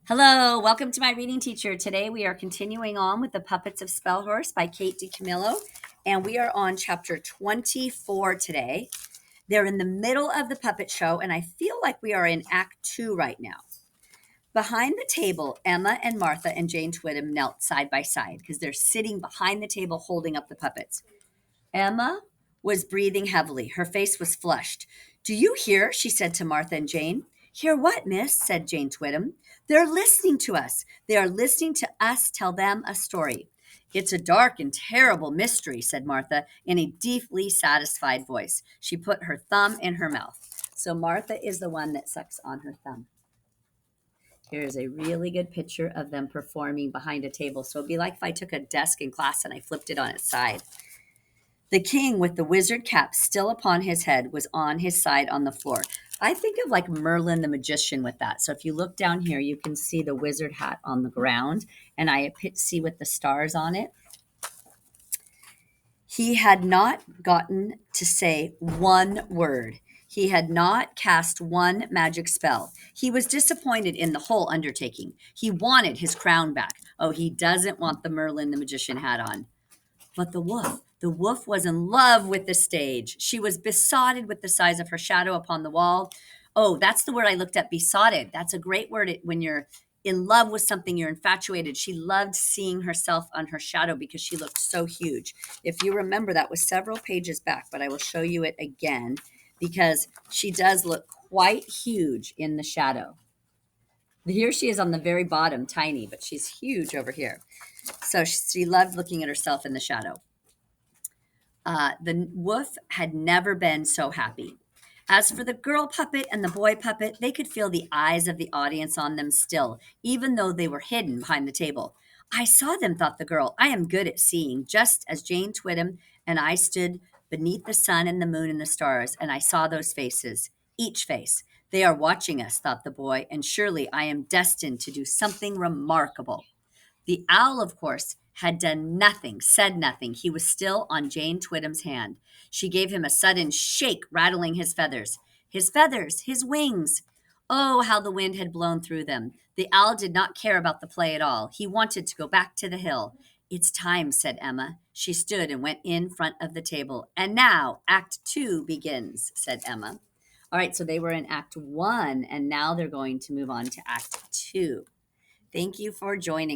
Hello, welcome to my reading teacher. Today we are continuing on with the Puppets of Spelhorst by Kate DiCamillo, and we are on chapter 24 today. They're in the middle of the puppet show, and I feel like we are in Act 2 right now. Behind the table, Emma and Martha and Jane Twittem knelt side by side because they're sitting behind the table holding up the puppets. Emma was breathing heavily. Her face was flushed. "Do you hear?" she said to Martha and Jane. "Hear what, miss?" said Jane Twittem. "They're listening to us. They are listening to us tell them a story." "It's a dark and terrible mystery," said Martha in a deeply satisfied voice. She put her thumb in her mouth. So Martha is the one that sucks on her thumb. Here's a really good picture of them performing behind a table. So it'd be like if I took a desk in class and I flipped it on its side. The king, with the wizard cap still upon his head, was on his side on the floor. I think of like Merlin the magician with that. So if you look down here, you can see the wizard hat on the ground, and I see with the stars on it. He had not gotten to say one word. He had not cast one magic spell. He was disappointed in the whole undertaking. He wanted his crown back. Oh, he doesn't want the Merlin the magician hat on. But the wolf was in love with the stage. She was besotted with the size of her shadow upon the wall. Oh, that's the word I looked at, besotted. That's a great word when you're in love with something, you're infatuated. She loved seeing herself on her shadow because she looked so huge. If you remember, that was several pages back, but I will show you it again because she does look quite huge in the shadow. Here she is on the very bottom, tiny, but she's huge over here. So she loved looking at herself in the shadow. The wolf had never been so happy. As for the girl puppet and the boy puppet, they could feel the eyes of the audience on them still, even though they were hidden behind the table. "I saw them," thought the girl. "I am good at seeing, just as Jane Twittem and I stood beneath the sun and the moon and the stars, and I saw those faces, each face. They are watching us," thought the boy, "and surely I am destined to do something remarkable." The owl, of course, had done nothing, said nothing. He was still on Jane Twittem's hand. She gave him a sudden shake, rattling his feathers. His feathers, his wings. Oh, how the wind had blown through them. The owl did not care about the play at all. He wanted to go back to the hill. "It's time," said Emma. She stood and went in front of the table. "And now, Act 2 begins," said Emma. All right, so they were in Act 1, and now they're going to move on to Act 2. Thank you for joining us.